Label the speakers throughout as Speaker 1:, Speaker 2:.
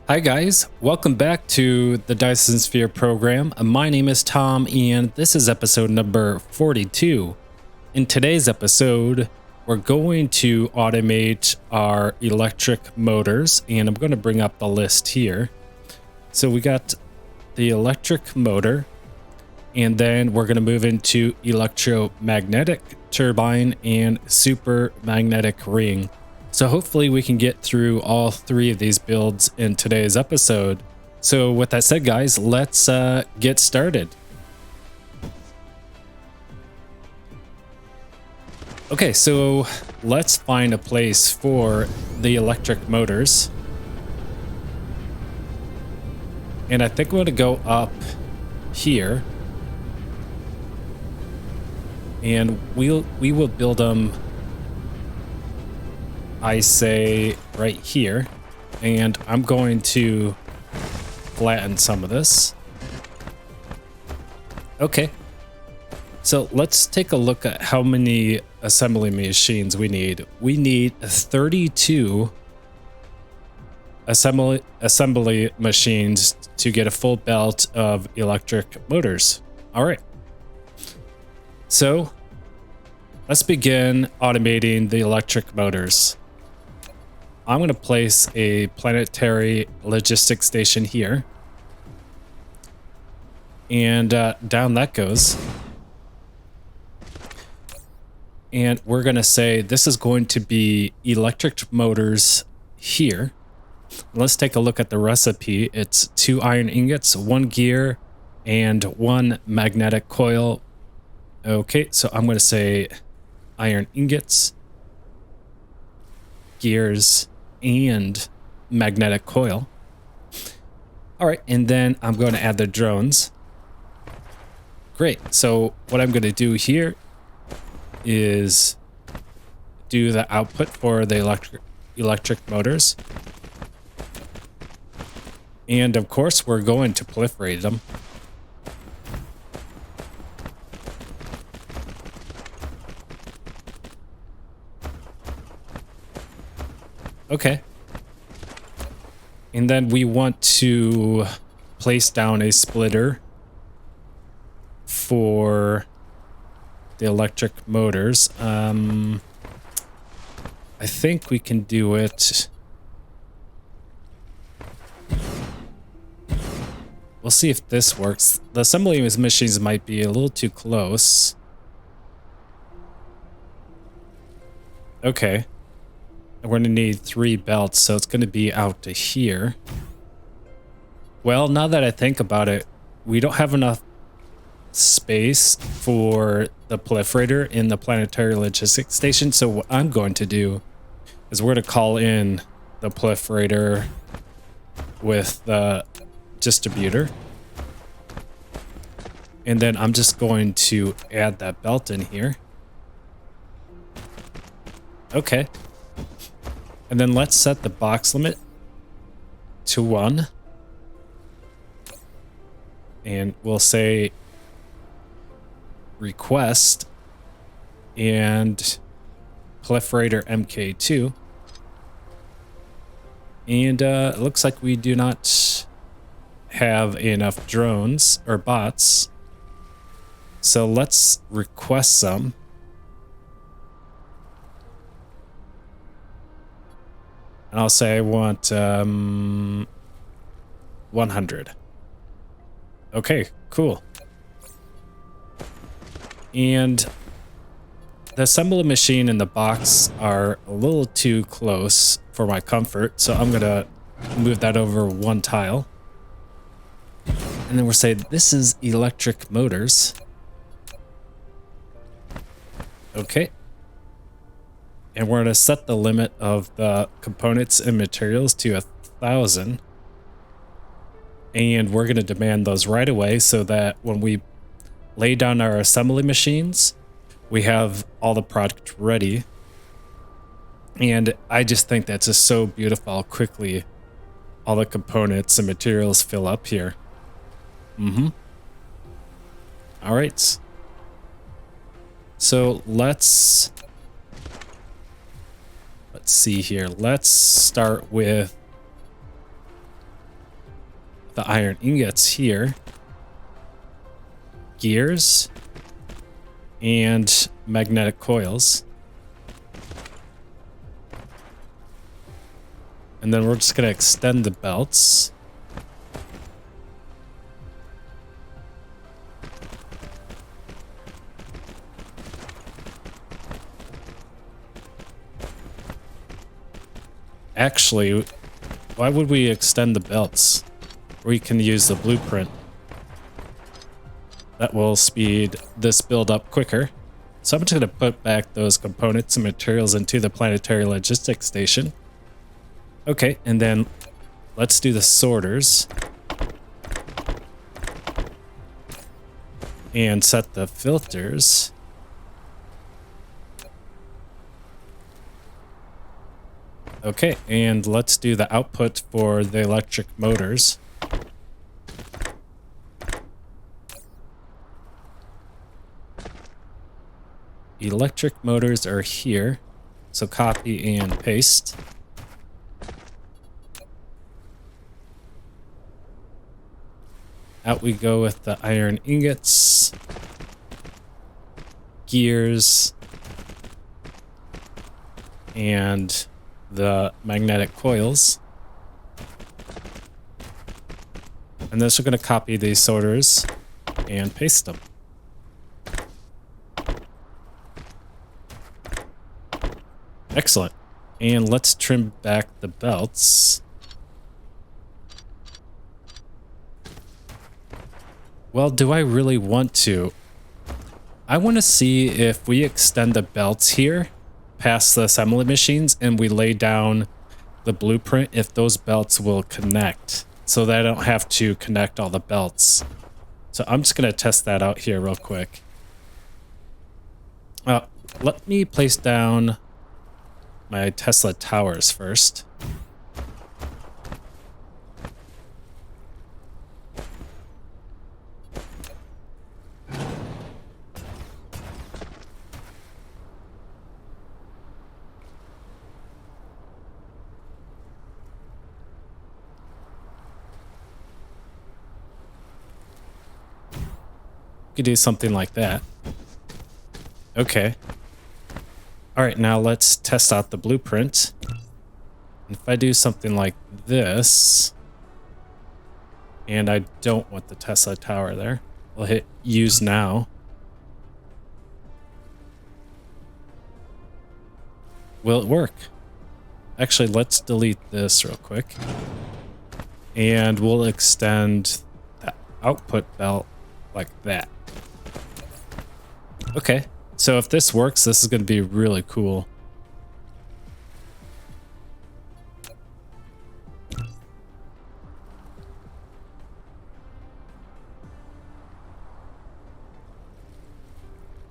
Speaker 1: Hi guys, welcome back to the Dyson Sphere Program. My name is Tom and this is episode number 42. In today's episode, we're going to automate our electric motors, and I'm going to bring up the list here. So we got the electric motor, and then we're going to move into electromagnetic turbine and super magnetic ring. So hopefully we can get through all three of these builds in today's episode. So with that said, guys, let's get started. Okay, so let's find a place for the electric motors. And I think we're going to go up here. And we will build them, I say, right here, and I'm going to flatten some of this. Okay, so let's take a look at how many assembly machines we need. We need 32 assembly machines to get a full belt of electric motors. All right, so let's begin automating the electric motors. I'm going to place a planetary logistics station here. And down that goes. And we're going to say this is going to be electric motors here. Let's take a look at the recipe. It's 2 iron ingots, 1 gear, and 1 magnetic coil. Okay, so I'm going to say iron ingots, gears, and magnetic coil. All right, and then I'm going to add the drones. Great. So what I'm going to do here is do the output for the electric motors. And of course, we're going to proliferate them. Okay. And then we want to place down a splitter for the electric motors. I think we can do it. We'll see if this works. The assembly machines might be a little too close. Okay. We're going to need 3 belts, so it's going to be out to here. Well, now that I think about it, we don't have enough space for the proliferator in the planetary logistics station. So what I'm going to do is we're going to call in the proliferator with the distributor. And then I'm just going to add that belt in here. Okay. And then let's set the box limit to 1. And we'll say request and proliferator MK2. And it looks like we do not have enough drones or bots. So let's request some. And I'll say I want 100. Okay, cool. And the assembly machine and the box are a little too close for my comfort, so I'm gonna move that over 1 tile. And then we'll say this is electric motors. Okay. And we're going to set the limit of the components and materials to 1,000. And we're going to demand those right away so that when we lay down our assembly machines, we have all the product ready. And I just think that's just so beautiful how quickly all the components and materials fill up here. All right. So let's see here. Let's start with the iron ingots here, gears, and magnetic coils. And then we're just going to extend the belts. Actually, why would we extend the belts? We can use the blueprint. That will speed this build up quicker. So I'm just going to put back those components and materials into the planetary logistics station. Okay, and then let's do the sorters. And set the filters. Okay, and let's do the output for the electric motors. Electric motors are here, so copy and paste. Out we go with the iron ingots, gears, and the magnetic coils. And then we're going to copy these sorters and paste them. Excellent. And let's trim back the belts. Well, do I really want to? I want to see if we extend the belts here past the assembly machines and we lay down the blueprint, if those belts will connect, so that I don't have to connect all the belts. So I'm just going to test that out here real quick. Let me place down my Tesla towers first. Could do something like that. Okay. All right, now let's test out the blueprint. If I do something like this, and I don't want the Tesla tower there, we'll hit use now. Will it work? Actually, let's delete this real quick. And we'll extend the output belt like that. Okay, so if this works, this is going to be really cool.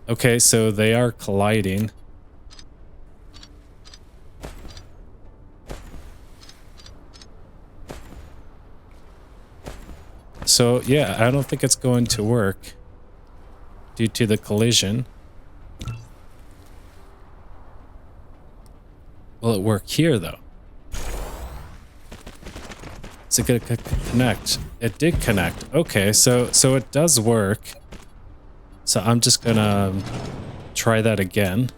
Speaker 1: Okay, so they are colliding. So yeah, I don't think it's going to work due to the collision. Will it work here though? Is it gonna connect? It did connect. Okay, so it does work. So I'm just gonna try that again.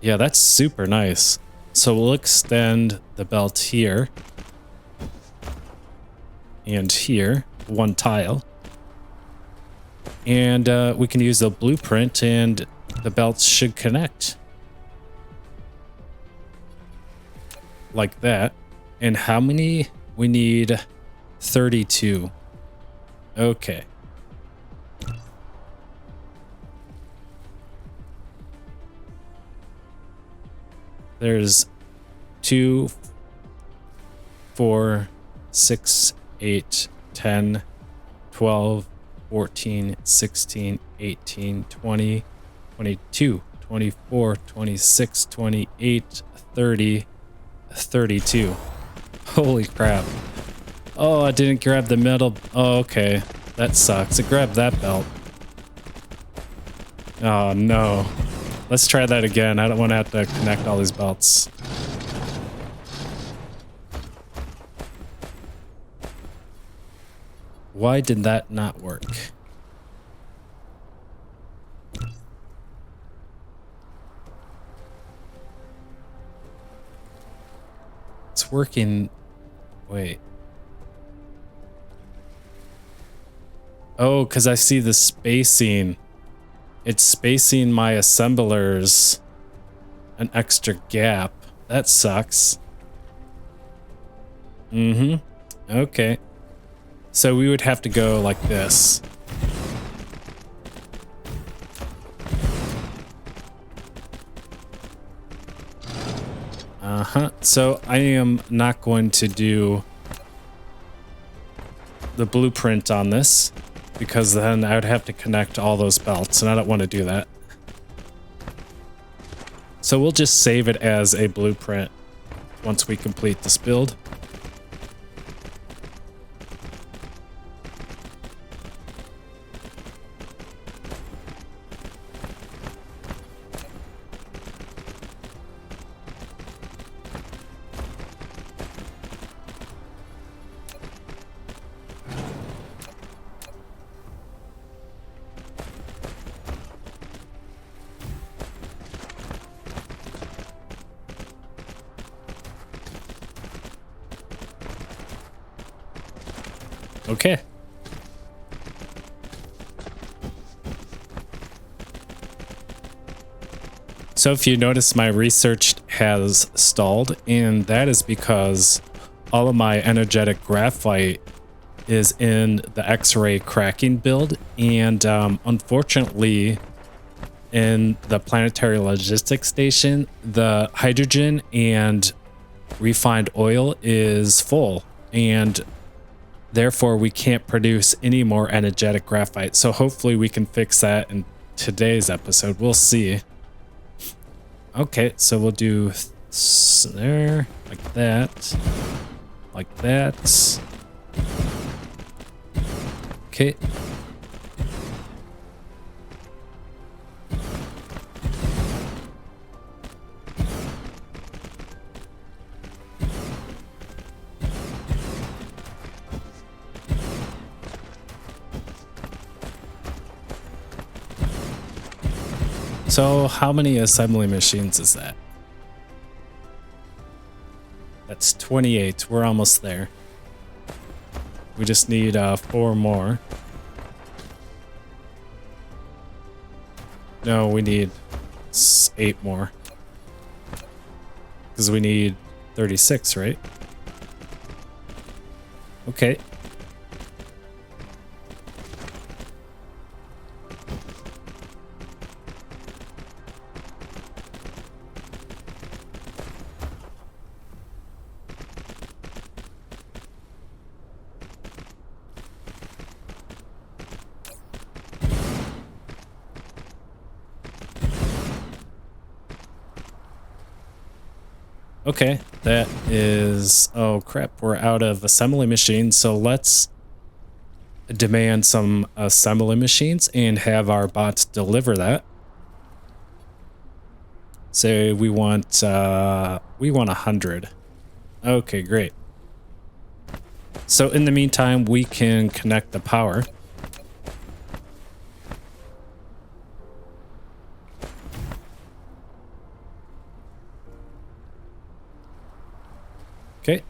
Speaker 1: Yeah, that's super nice. So we'll extend the belt here and here, one tile. And we can use the blueprint and the belts should connect. Like that. And how many? We need 32. Okay. There's 2, 4, 6, 8, 10, 12, 14, 16, 18, 20, 22, 24, 26, 28, 30, 32. Holy crap. Oh, I didn't grab the metal. Oh, okay. That sucks. I grabbed that belt. Oh, no. Let's try that again. I don't want to have to connect all these belts. Why did that not work? It's working. Wait. Oh, because I see the spacing. It's spacing my assemblers an extra gap. That sucks. Okay. So we would have to go like this. So I am not going to do the blueprint on this because then I would have to connect all those belts and I don't want to do that. So we'll just save it as a blueprint once we complete this build. Okay. So if you notice, my research has stalled, and that is because all of my energetic graphite is in the X-ray cracking build, and unfortunately in the planetary logistics station, the hydrogen and refined oil is full, and therefore we can't produce any more energetic graphite. So hopefully we can fix that in today's episode. We'll see. Okay, so we'll do there, like that, like that. Okay. So how many assembly machines is that? That's 28. We're almost there. We just need 4 more. No, we need 8 more. Because we need 36, right? Okay. Okay, that is... Oh, crap. We're out of assembly machines, so let's demand some assembly machines and have our bots deliver that. Say we want 100. Okay, great. So in the meantime, we can connect the power. Okay.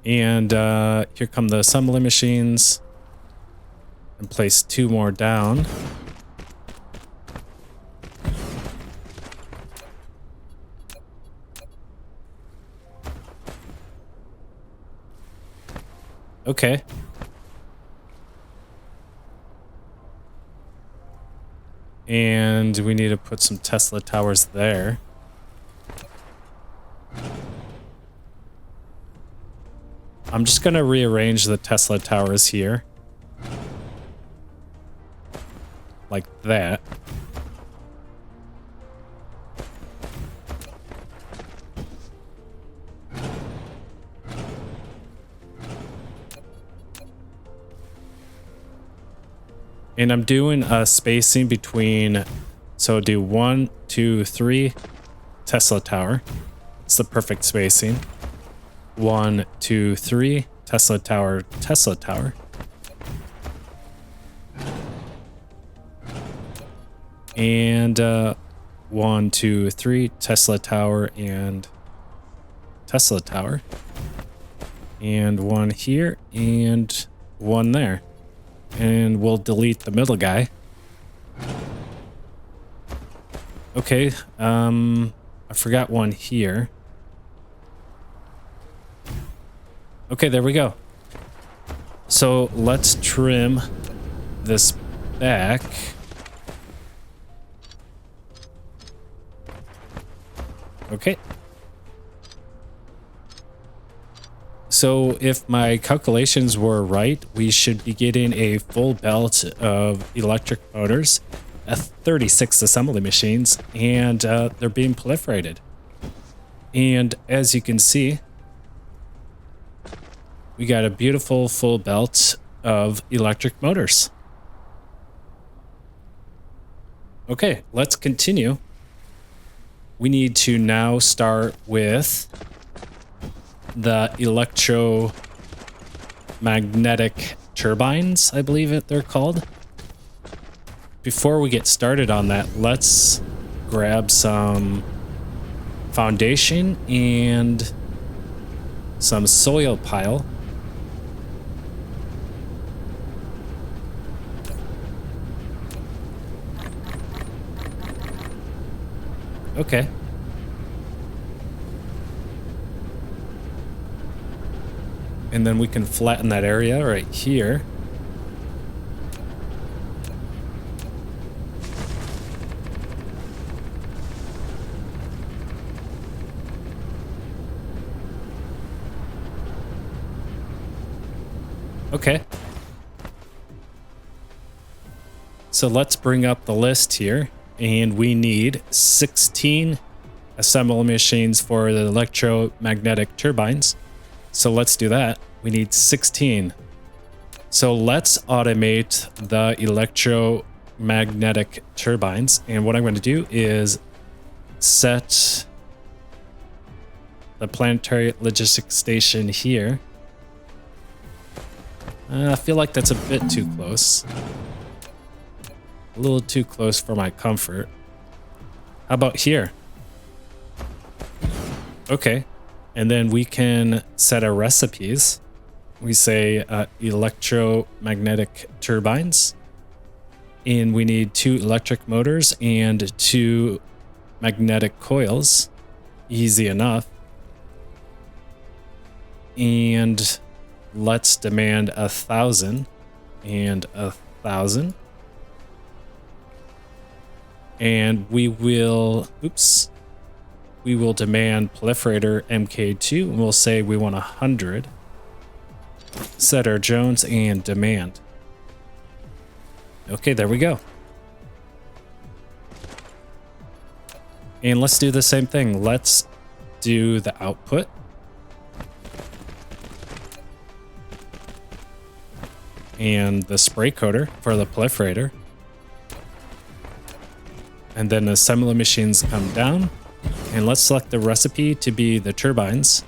Speaker 1: And here come the assembly machines. And place 2 more down. Okay. And we need to put some Tesla towers there. I'm just going to rearrange the Tesla towers here. Like that. And I'm doing a spacing between, so do 1, 2, 3 Tesla tower. It's the perfect spacing. 1, 2, 3, Tesla tower, Tesla tower. And 1, 2, 3, Tesla tower and Tesla tower. And one here and one there. And we'll delete the middle guy. Okay, I forgot one here. Okay, there we go. So let's trim this back. Okay. So if my calculations were right, we should be getting a full belt of electric motors, 36 assembly machines, and they're being proliferated. And as you can see, we got a beautiful full belt of electric motors. Okay, let's continue. We need to now start with the electromagnetic turbines, I believe they're called. Before we get started on that, let's grab some foundation and some soil pile. Okay. And then we can flatten that area right here. Okay. So let's bring up the list here. And we need 16 assembly machines for the electromagnetic turbines. So let's do that. We need 16. So let's automate the electromagnetic turbines. And what I'm going to do is set the planetary logistics station here. I feel like that's a bit too close. A little too close for my comfort. How about here? Okay. And then we can set our recipes. We say electromagnetic turbines. And we need 2 electric motors and 2 magnetic coils. Easy enough. And let's demand 1,000 and 1,000. And we will, we will demand proliferator MK2, and we'll say we want 100. Set our Jones and demand. Okay, there we go. And let's do the same thing. Let's do the output. And the spray coater for the proliferator. And then the assembly machines come down. And let's select the recipe to be the turbines.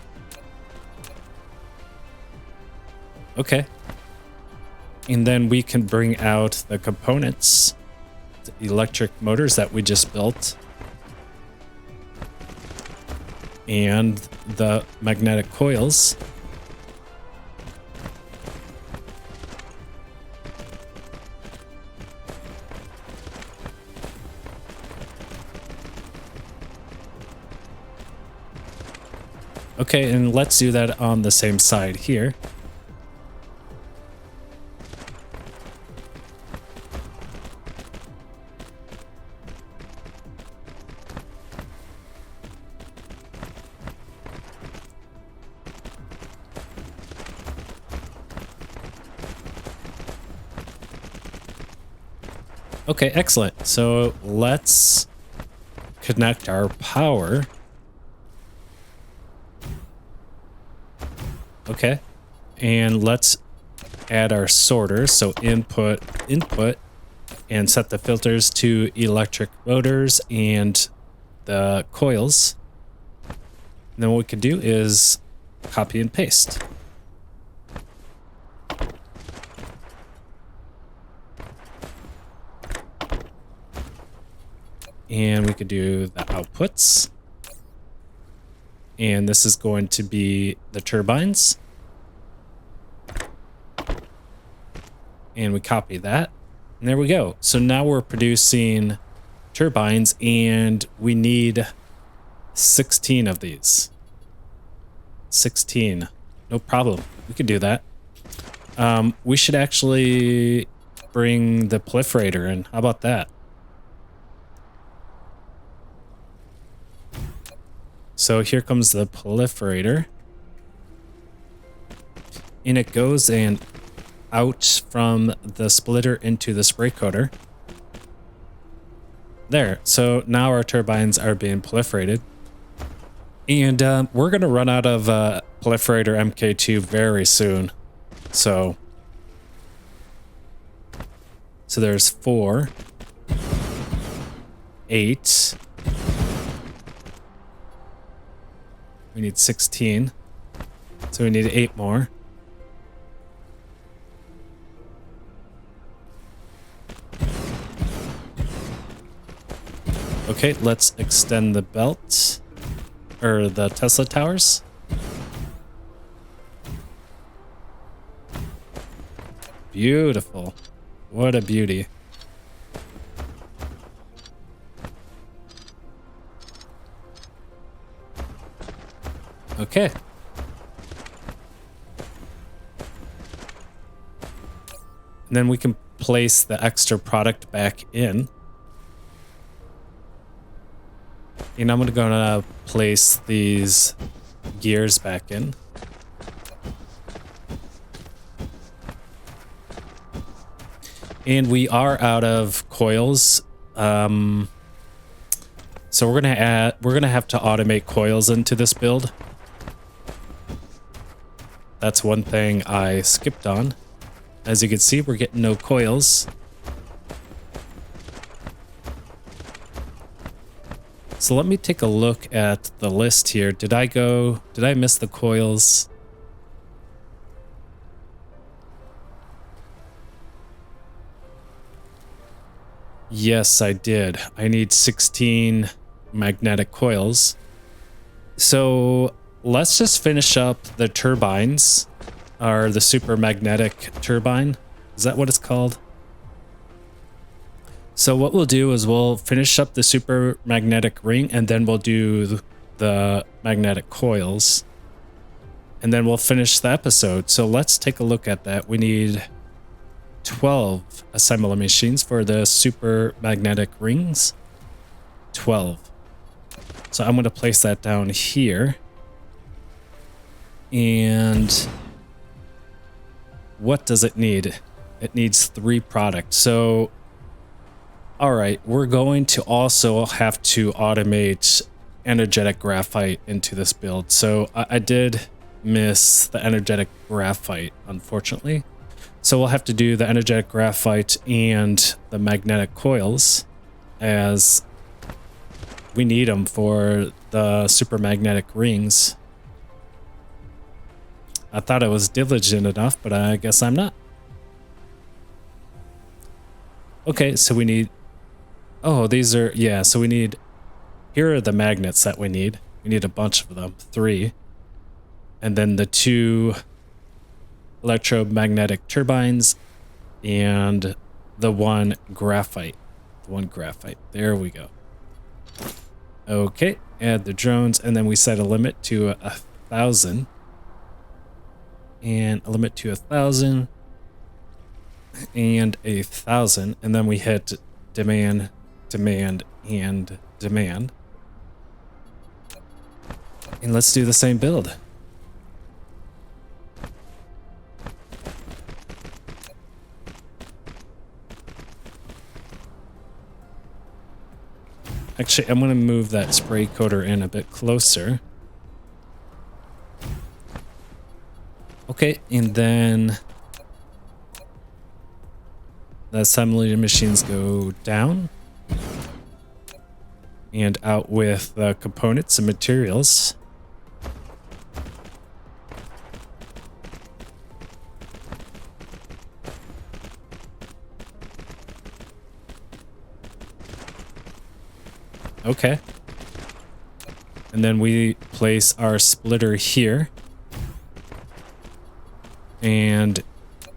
Speaker 1: Okay. And then we can bring out the components, the electric motors that we just built, and the magnetic coils. Okay, and let's do that on the same side here. Okay, excellent. So let's connect our power. Okay, and let's add our sorters. So input, and set the filters to electric motors and the coils. And then what we could do is copy and paste. And we could do the outputs. And this is going to be the turbines. And we copy that. And there we go. So now we're producing turbines, and we need 16 of these. 16. No problem. We can do that. We should actually bring the proliferator in. How about that? So here comes the proliferator. And it goes and out from the splitter into the spray coater. There. So now our turbines are being proliferated. And we're going to run out of proliferator MK2 very soon. So there's 4, 8. We need 16. So we need 8 more. Okay, let's extend the belt, or the Tesla towers. Beautiful. What a beauty. Okay. And then we can place the extra product back in. And I'm gonna place these gears back in. And we are out of coils. So we're gonna have to automate coils into this build. That's one thing I skipped on. As you can see, we're getting no coils. So let me take a look at the list here. Did I miss the coils? Yes, I did. I need 16 magnetic coils. So let's just finish up the turbines, or the super magnetic turbine. Is that what it's called? So what we'll do is we'll finish up the super magnetic ring, and then we'll do the magnetic coils. And then we'll finish the episode. So let's take a look at that. We need 12 assembly machines for the super magnetic rings. 12. So I'm going to place that down here. And what does it need? It needs 3 products. So, all right, we're going to also have to automate energetic graphite into this build. So I did miss the energetic graphite, unfortunately. So we'll have to do the energetic graphite and the magnetic coils, as we need them for the super magnetic rings. I thought I was diligent enough, but I guess I'm not. Okay, so we need... Oh, these are... Yeah, so we need... Here are the magnets that we need. We need a bunch of them. 3. And then the 2 electromagnetic turbines and the 1 graphite. The 1 graphite. There we go. Okay, add the drones, and then we set a limit to 1,000. And a limit to 1,000. And 1,000. And then we hit demand, demand, and demand. And let's do the same build. Actually, I'm going to move that spray coater in a bit closer. Okay, and then the assembly machines go down. and out with the components and materials. Okay. And then we place our splitter here. And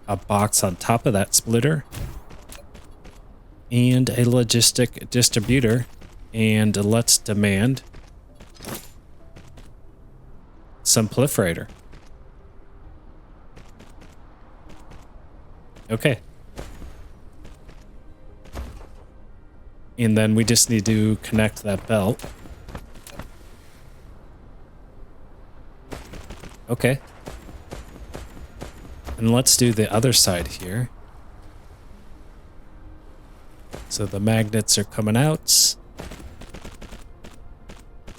Speaker 1: a box on top of that splitter. And a logistic distributor. And let's demand some proliferator. Okay. And then we just need to connect that belt. Okay. And let's do the other side here. So the magnets are coming out.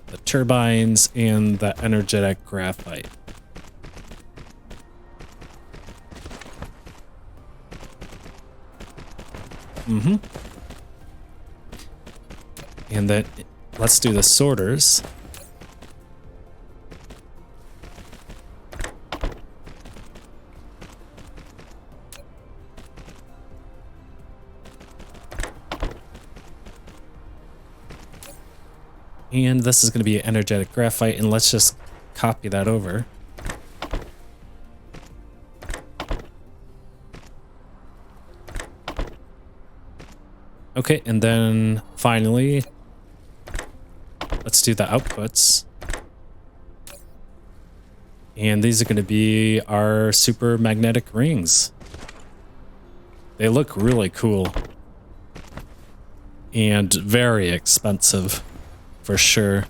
Speaker 1: The turbines and the energetic graphite. And then let's do the sorters. And this is going to be energetic graphite, and let's just copy that over. Okay, and then finally, let's do the outputs. And these are going to be our super magnetic rings. They look really cool. And very expensive, for sure.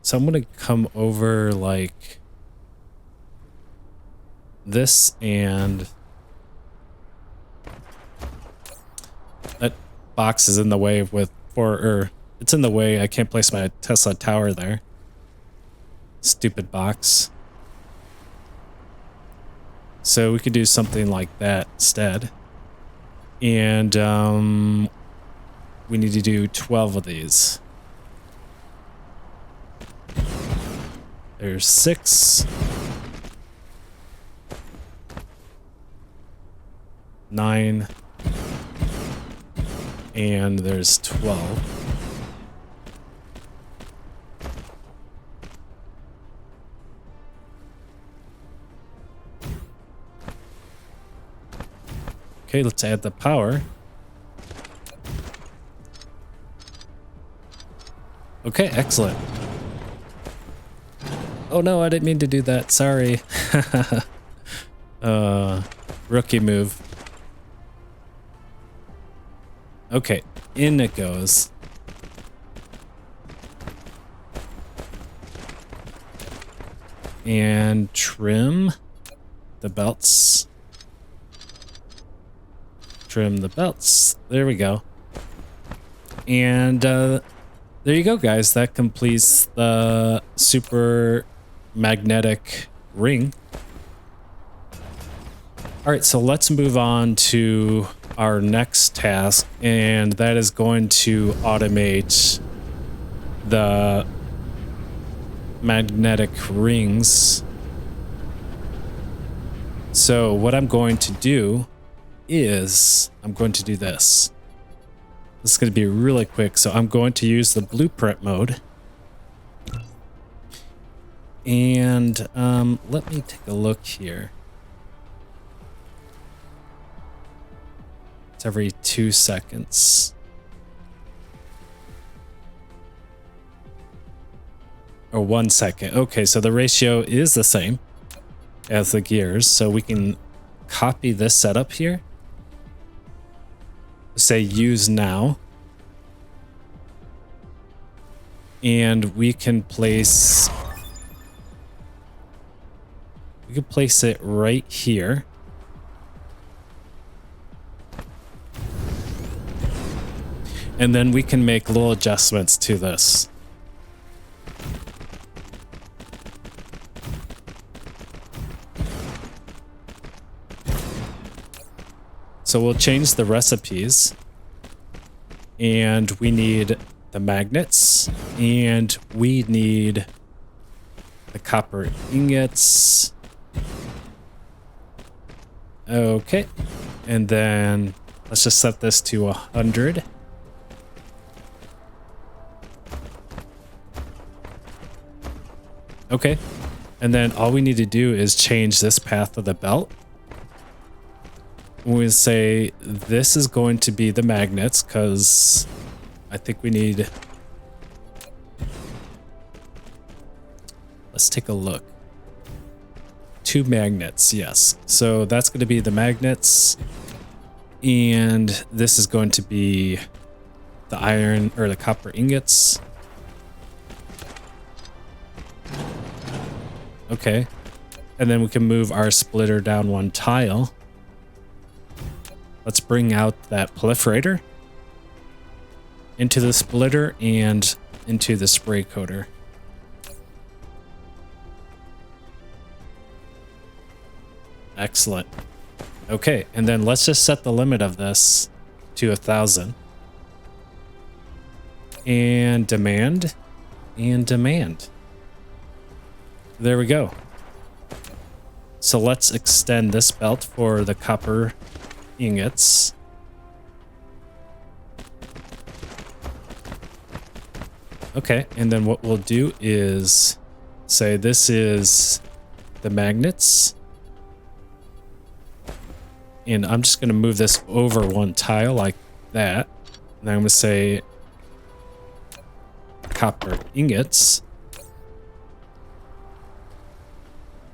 Speaker 1: So I'm going to come over like this, and that box is in the way it's in the way. I can't place my Tesla tower there. Stupid box. So we could do something like that instead. And we need to do 12 of these. There's 6. 9. And there's 12. Okay, let's add the power. Okay, excellent. Oh no, I didn't mean to do that. Sorry. Rookie move. Okay, in it goes. And trim the belts. Trim the belts. There we go. And there you go, guys. That completes the super magnetic ring. All right, so let's move on to our next task, and that is going to automate the magnetic rings. So what I'm going to do is I'm going to do this. This is going to be really quick. So I'm going to use the blueprint mode. And let me take a look here. It's every 2 seconds. Or 1 second. Okay, so the ratio is the same as the gears. So we can copy this setup here. Say use now. And we can place it right here. And then we can make little adjustments to this. So we'll change the recipes. And we need the magnets. And we need the copper ingots. Okay. And then let's just set this to 100. Okay. And then all we need to do is change this path of the belt. We say this is going to be the magnets because I think we need... Let's take a look. 2 magnets, yes. So that's going to be the magnets. And this is going to be the iron or the copper ingots. Okay. And then we can move our splitter down 1 tile. Let's bring out that proliferator into the splitter and into the spray coater. Excellent. Okay, and then let's just set the limit of this to 1,000. And demand. And demand. There we go. So let's extend this belt for the copper ingots. Okay, and then what we'll do is say this is the magnets. And I'm just going to move this over 1 tile like that. And I'm going to say copper ingots.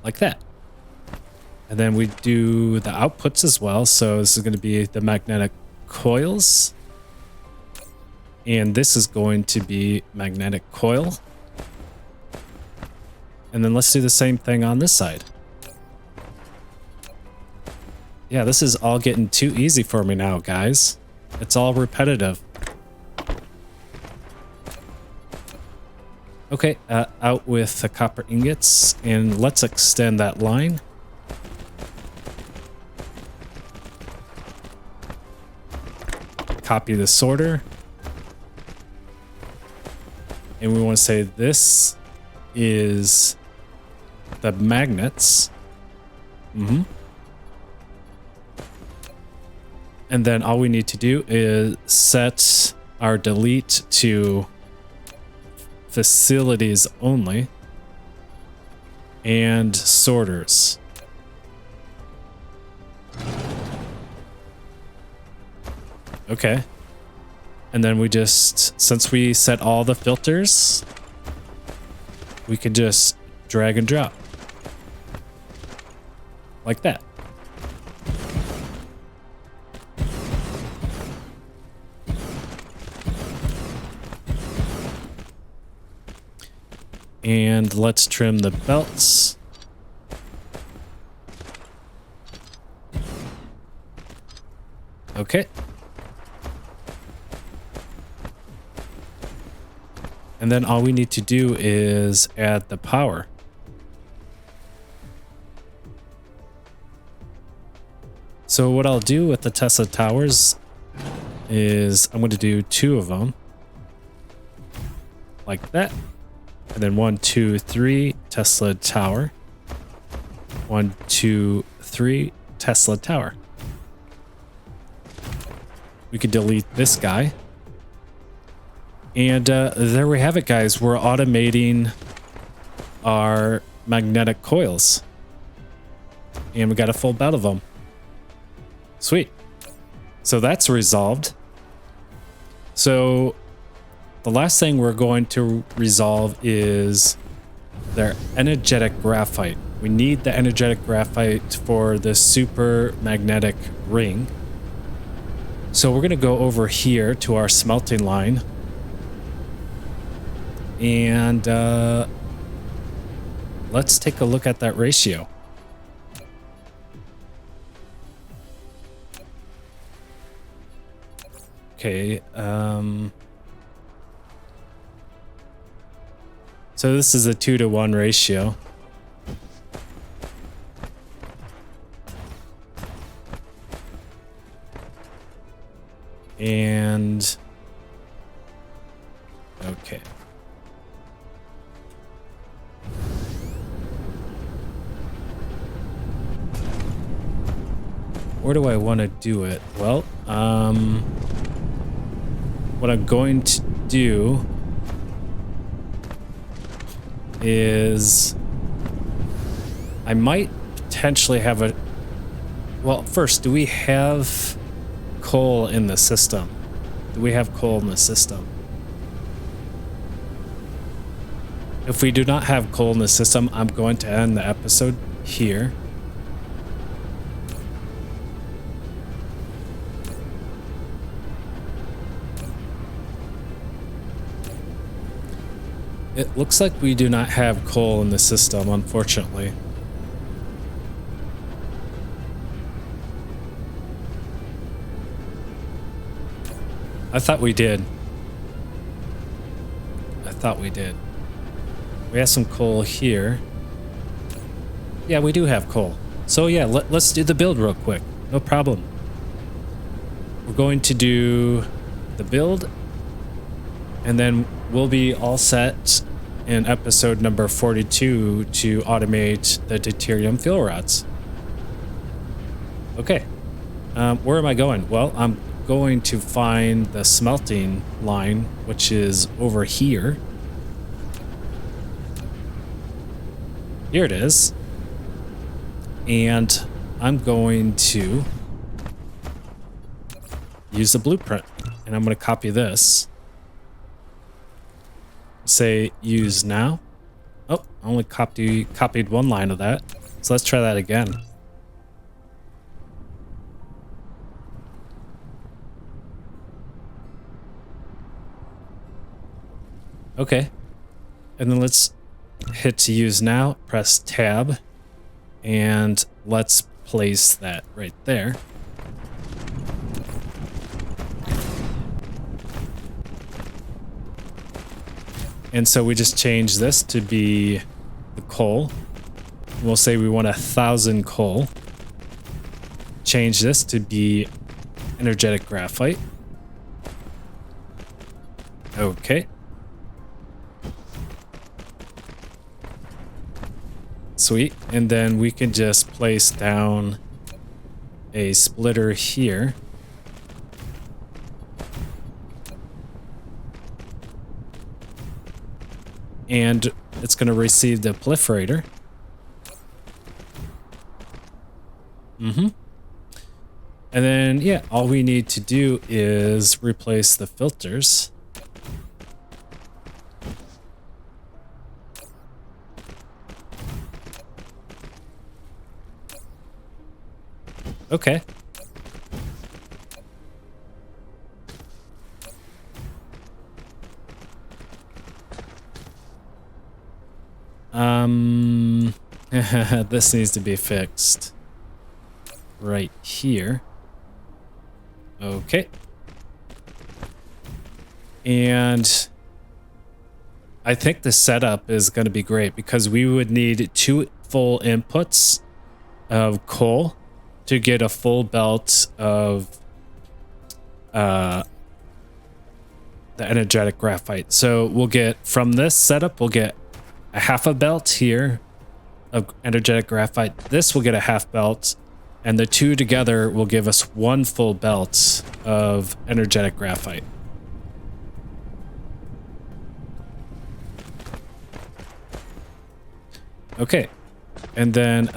Speaker 1: Like that. And then we do the outputs as well. So this is going to be the magnetic coils. And this is going to be magnetic coil. And then let's do the same thing on this side. Yeah, this is all getting too easy for me now, guys. It's all repetitive. Okay, out with the copper ingots, and let's extend that line. Copy the sorter. And we want to say this is the magnets. And then all we need to do is set our delete to facilities only and sorters. Okay. And then we just, since we set all the filters, we can just drag and drop. Like that. And let's trim the belts. Okay. And then all we need to do is add the power. So what I'll do with the Tesla towers is I'm going to do 2 of them. Like that. And then 1, 2, 3, Tesla tower. 1, 2, 3, Tesla tower. We could delete this guy. And there we have it, guys. We're automating our magnetic coils. And we got a full belt of them. Sweet. So that's resolved. So the last thing we're going to resolve is their energetic graphite. We need the energetic graphite for the super magnetic ring. So we're going to go over here to our smelting line. And let's take a look at that ratio. Okay, so this is a 2-to-1 ratio. And okay. Where do I want to do it? Well, what I'm going to do is I might potentially have a... Well, first, do we have coal in the system? Do we have coal in the system? If we do not have coal in the system, I'm going to end the episode here. It looks like we do not have coal in the system, unfortunately. I thought we did. I thought we did. We have some coal here. Yeah, we do have coal. So yeah, let's do the build real quick. No problem. We're going to do the build, and then we'll be all set in episode number 42 to automate the deuterium fuel rods. Okay. Where am I going? Well, I'm going to find the smelting line, which is over here. Here it is. And I'm going to use the blueprint, and I'm going to copy this. Say use now. Oh, I only copied one line of that. So let's try that again. Okay. And then let's hit to use now, press tab, and let's place that right there. And so we just change this to be the coal. We'll say we want 1,000 coal. Change this to be energetic graphite. Okay. Sweet. And then we can just place down a splitter here. And it's going to receive the proliferator. And then, yeah, all we need to do is replace the filters. Okay. This needs to be fixed right here. Okay. And I think the setup is going to be great because we would need 2 full inputs of coal to get a full belt of the energetic graphite. So we'll get, from this setup, we'll get a half a belt here of energetic graphite. This will get a half belt, and the two together will give us 1 full belt of energetic graphite. Okay, and then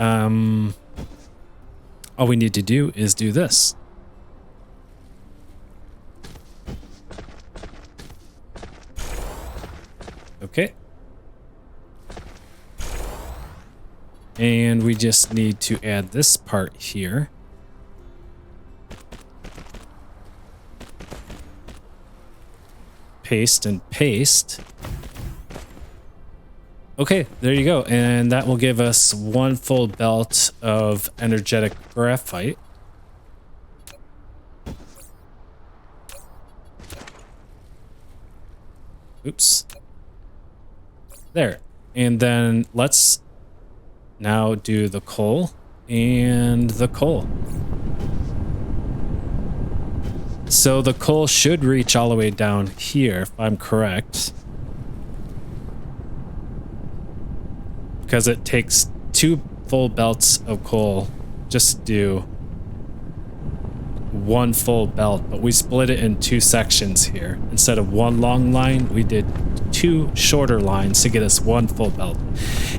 Speaker 1: all we need to do is do this. Okay. And we just need to add this part here. Paste and paste. Okay, there you go. And that will give us 1 full belt of energetic graphite. Oops. There. And then let's now do the coal and the coal. So the coal should reach all the way down here, if I'm correct. Because it takes 2 full belts of coal just to do 1 full belt, but we split it in 2 sections here. Instead of 1 long line, we did 2 shorter lines to get us 1 full belt.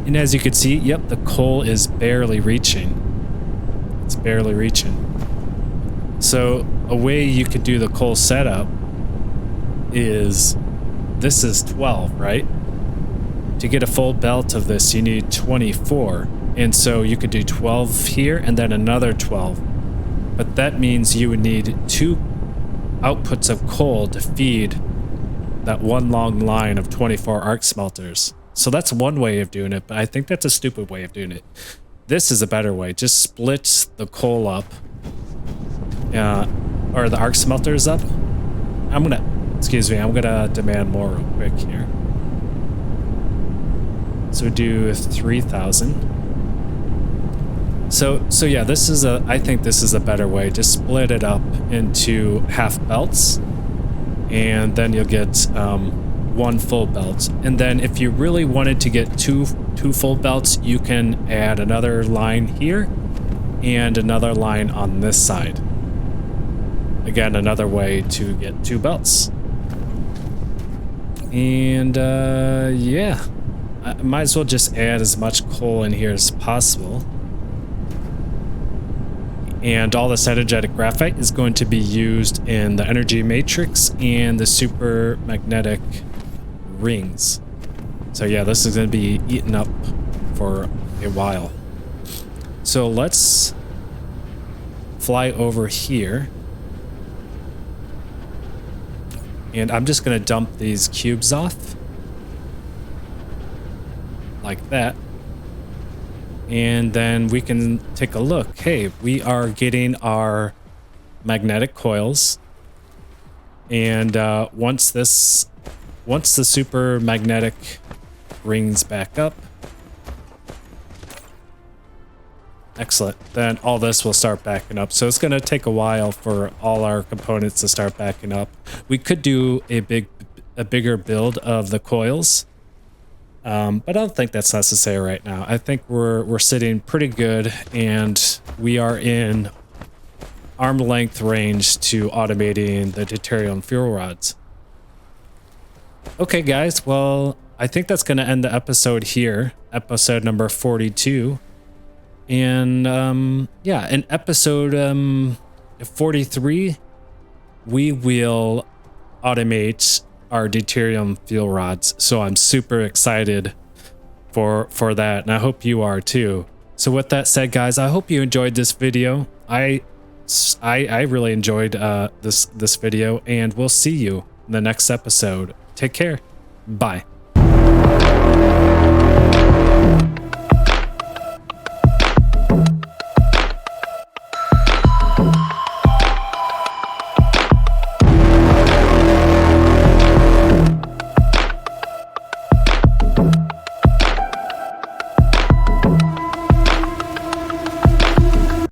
Speaker 1: And as you can see, yep, the coal is barely reaching. It's barely reaching. So a way you could do the coal setup is, this is 12, right? To get a full belt of this, you need 24. And so you could do 12 here and then another 12. But that means you would need 2 outputs of coal to feed that 1 long line of 24 arc smelters. So that's one way of doing it, but I think that's a stupid way of doing it. This is a better way. Just split the coal up. Or the arc smelters up. I'm gonna demand more real quick here. So do 3,000. So yeah, I think this is a better way. Just split it up into half belts, and then you'll get 1 full belt. And then if you really wanted to get two full belts, you can add another line here and another line on this side. Again, another way to get 2 belts. And yeah, I might as well just add as much coal in here as possible. And all this energetic graphite is going to be used in the energy matrix and the super magnetic rings. So yeah, this is going to be eaten up for a while. So let's fly over here. And I'm just going to dump these cubes off. Like that. And then we can take a look. Hey, we are getting our magnetic coils. And once the super magnetic rings back up. Excellent. Then all this will start backing up. So it's going to take a while for all our components to start backing up. We could do a bigger build of the coils. But I don't think that's necessary right now. I think we're sitting pretty good, and we are in arm length range to automating the deuterium fuel rods. Okay, guys. Well, I think that's going to end the episode here. Episode number 42. And yeah, in episode 43, we will automate our deuterium fuel rods. So I'm super excited for that, and I hope you are too. So with that said, guys, I hope you enjoyed this video. I really enjoyed this video, and we'll see you in the next episode. Take care. Bye.